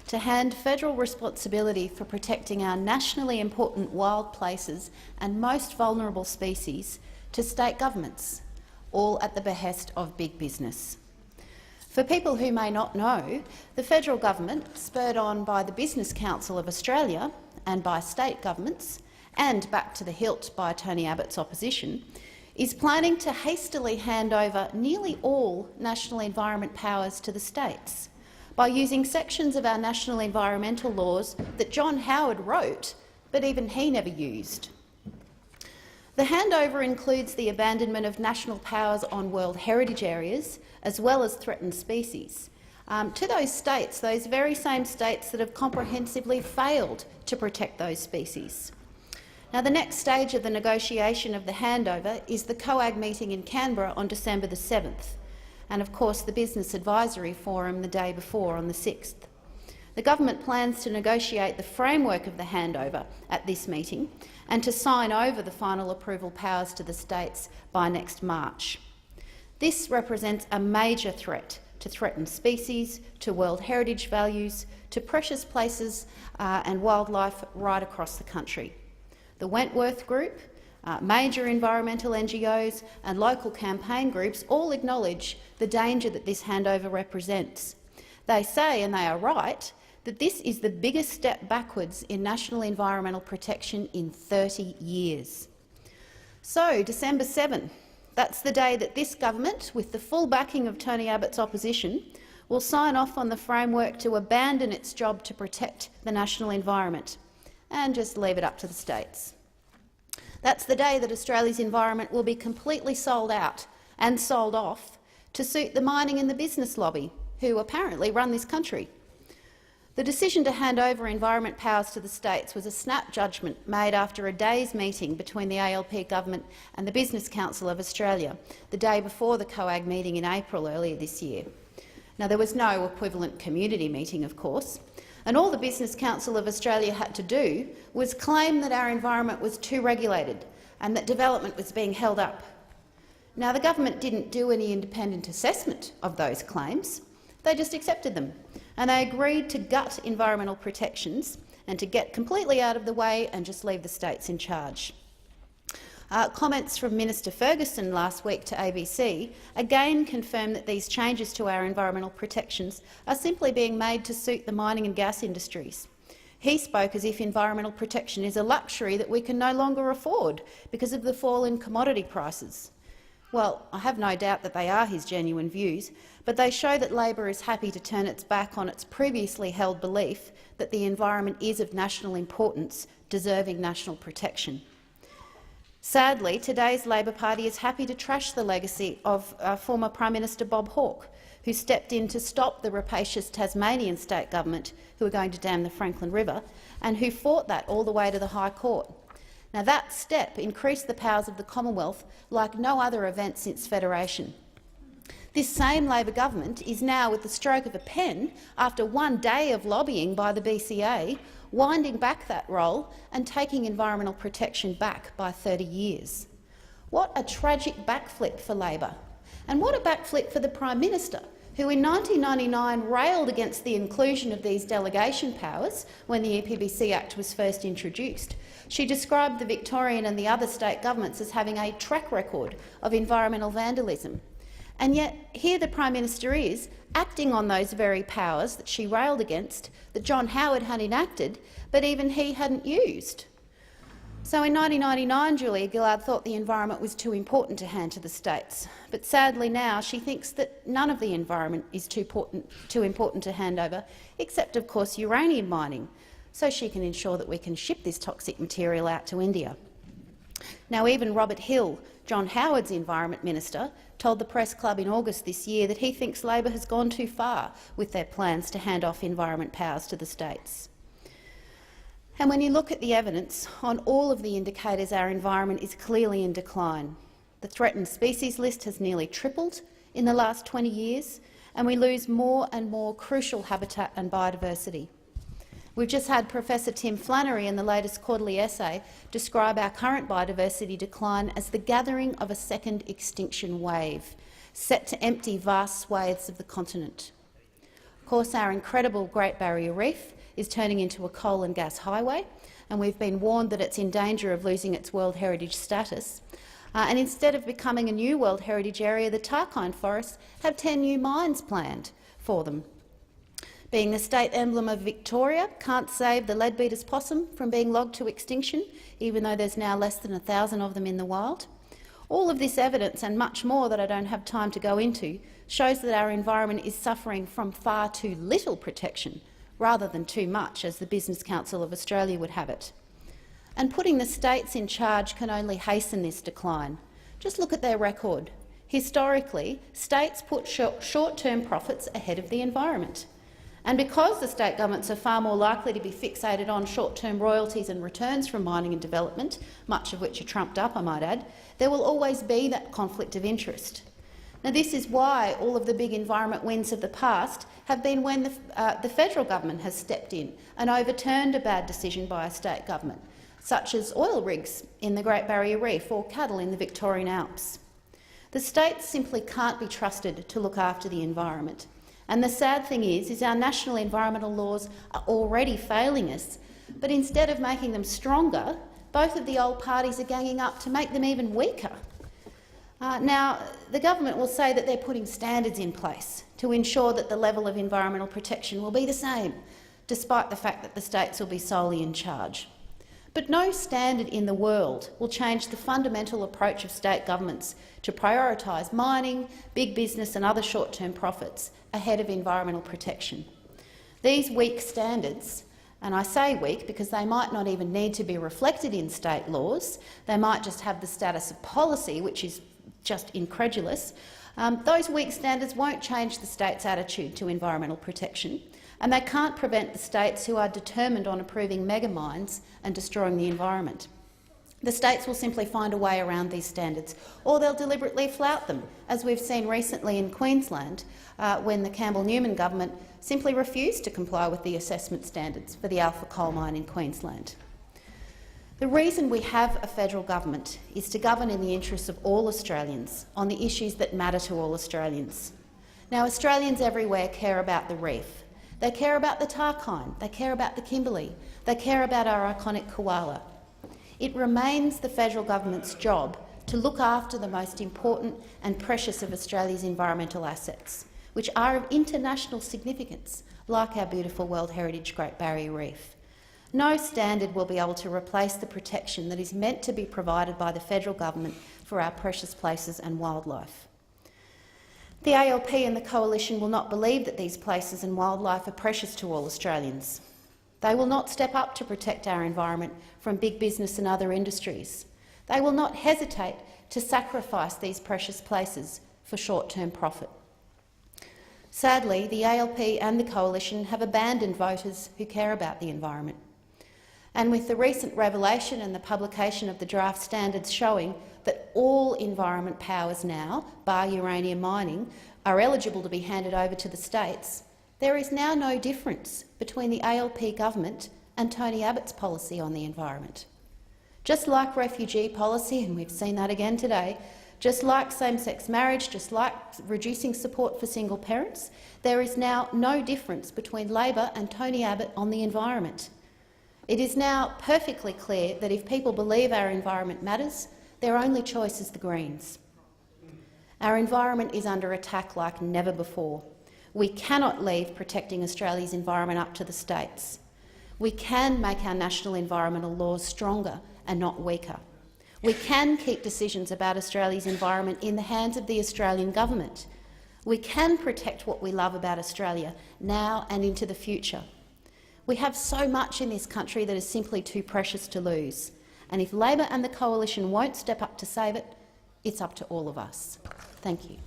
to hand federal responsibility for protecting our nationally important wild places and most vulnerable species to state governments, all at the behest of big business. For people who may not know, the federal government, spurred on by the Business Council of Australia and by state governments, and backed to the hilt by Tony Abbott's opposition, is planning to hastily hand over nearly all national environment powers to the states by using sections of our national environmental laws that John Howard wrote, but even he never used. The handover includes the abandonment of national powers on World Heritage areas, as well as threatened species, to those states, those very same states that have comprehensively failed to protect those species. Now, the next stage of the negotiation of the handover is the COAG meeting in Canberra on December the 7th, and of course the Business Advisory Forum the day before on the 6th. The government plans to negotiate the framework of the handover at this meeting and to sign over the final approval powers to the states by next March. This represents a major threat to threatened species, to World Heritage values, to precious places and wildlife right across the country. The Wentworth Group, major environmental NGOs and local campaign groups all acknowledge the danger that this handover represents. They say, and they are right, that this is the biggest step backwards in national environmental protection in 30 years. So, December 7, that's the day that this government, with the full backing of Tony Abbott's opposition, will sign off on the framework to abandon its job to protect the national environment and just leave it up to the states. That's the day that Australia's environment will be completely sold out and sold off to suit the mining and the business lobby, who apparently run this country. The decision to hand over environment powers to the states was a snap judgment made after a day's meeting between the ALP government and the Business Council of Australia, the day before the COAG meeting in April earlier this year. Now, there was no equivalent community meeting, of course, and all the Business Council of Australia had to do was claim that our environment was too regulated and that development was being held up. Now, the government didn't do any independent assessment of those claims. They just accepted them, and they agreed to gut environmental protections and to get completely out of the way and just leave the states in charge. Comments from Minister Ferguson last week to ABC again confirmed that these changes to our environmental protections are simply being made to suit the mining and gas industries. He spoke as if environmental protection is a luxury that we can no longer afford because of the fall in commodity prices. Well, I have no doubt that they are his genuine views, but they show that Labor is happy to turn its back on its previously held belief that the environment is of national importance, deserving national protection. Sadly, today's Labor Party is happy to trash the legacy of former Prime Minister Bob Hawke, who stepped in to stop the rapacious Tasmanian state government who were going to dam the Franklin River and who fought that all the way to the High Court. Now, that step increased the powers of the Commonwealth like no other event since Federation. This same Labor government is now, with the stroke of a pen, after one day of lobbying by the BCA, winding back that role and taking environmental protection back by 30 years. What a tragic backflip for Labor, and what a backflip for the Prime Minister, who in 1999 railed against the inclusion of these delegation powers when the EPBC Act was first introduced. She described the Victorian and the other state governments as having a track record of environmental vandalism. And yet here the Prime Minister is, acting on those very powers that she railed against, that John Howard had enacted, but even he hadn't used. So in 1999, Julia Gillard thought the environment was too important to hand to the states, but sadly now she thinks that none of the environment is too important to hand over, except of course uranium mining, so she can ensure that we can ship this toxic material out to India. Now, even Robert Hill, John Howard's Environment Minister, told the Press Club in August this year that he thinks Labor has gone too far with their plans to hand off environment powers to the states. And when you look at the evidence, on all of the indicators our environment is clearly in decline. The threatened species list has nearly tripled in the last 20 years, and we lose more and more crucial habitat and biodiversity. We've just had Professor Tim Flannery in the latest quarterly essay describe our current biodiversity decline as the gathering of a second extinction wave, set to empty vast swathes of the continent. course, our incredible Great Barrier Reef is turning into a coal and gas highway, and we've been warned that it's in danger of losing its World Heritage status. And instead of becoming a new World Heritage area, the Tarkine forests have 10 new mines planned for them. Being the state emblem of Victoria can't save the leadbeater's possum from being logged to extinction, even though there's now less than 1,000 of them in the wild. All of this evidence, and much more that I don't have time to go into, shows that our environment is suffering from far too little protection, rather than too much, as the Business Council of Australia would have it. And putting the states in charge can only hasten this decline. Just look at their record. Historically, states put short-term profits ahead of the environment. And because the state governments are far more likely to be fixated on short-term royalties and returns from mining and development, much of which are trumped up, I might add, there will always be that conflict of interest. Now, this is why all of the big environment wins of the past have been when the federal government has stepped in and overturned a bad decision by a state government, such as oil rigs in the Great Barrier Reef or cattle in the Victorian Alps. The states simply can't be trusted to look after the environment. And the sad thing is our national environmental laws are already failing us, but instead of making them stronger, both of the old parties are ganging up to make them even weaker. Now, the government will say that they're putting standards in place to ensure that the level of environmental protection will be the same, despite the fact that the states will be solely in charge. But no standard in the world will change the fundamental approach of state governments to prioritise mining, big business and other short-term profits ahead of environmental protection. These weak standards, and I say weak because they might not even need to be reflected in state laws, they might just have the status of policy, which is just incredulous. Those weak standards won't change the state's attitude to environmental protection, and they can't prevent the states who are determined on approving mega mines and destroying the environment. The states will simply find a way around these standards, or they'll deliberately flout them, as we've seen recently in Queensland, when the Campbell-Newman government simply refused to comply with the assessment standards for the Alpha coal mine in Queensland. The reason we have a federal government is to govern in the interests of all Australians on the issues that matter to all Australians. Now, Australians everywhere care about the reef. They care about the Tarkine, they care about the Kimberley, they care about our iconic koala. It remains the federal government's job to look after the most important and precious of Australia's environmental assets, which are of international significance, like our beautiful World Heritage Great Barrier Reef. No standard will be able to replace the protection that is meant to be provided by the federal government for our precious places and wildlife. The ALP and the Coalition will not believe that these places and wildlife are precious to all Australians. They will not step up to protect our environment from big business and other industries. They will not hesitate to sacrifice these precious places for short-term profit. Sadly, the ALP and the Coalition have abandoned voters who care about the environment. And with the recent revelation and the publication of the draft standards showing that all environment powers now, bar uranium mining, are eligible to be handed over to the states, there is now no difference between the ALP government and Tony Abbott's policy on the environment. Just like refugee policy, and we've seen that again today, just like same-sex marriage, just like reducing support for single parents, there is now no difference between Labor and Tony Abbott on the environment. It is now perfectly clear that if people believe our environment matters, their only choice is the Greens. Our environment is under attack like never before. We cannot leave protecting Australia's environment up to the states. We can make our national environmental laws stronger and not weaker. We can keep decisions about Australia's environment in the hands of the Australian government. We can protect what we love about Australia now and into the future. We have so much in this country that is simply too precious to lose, and if Labor and the Coalition won't step up to save it, it's up to all of us. Thank you.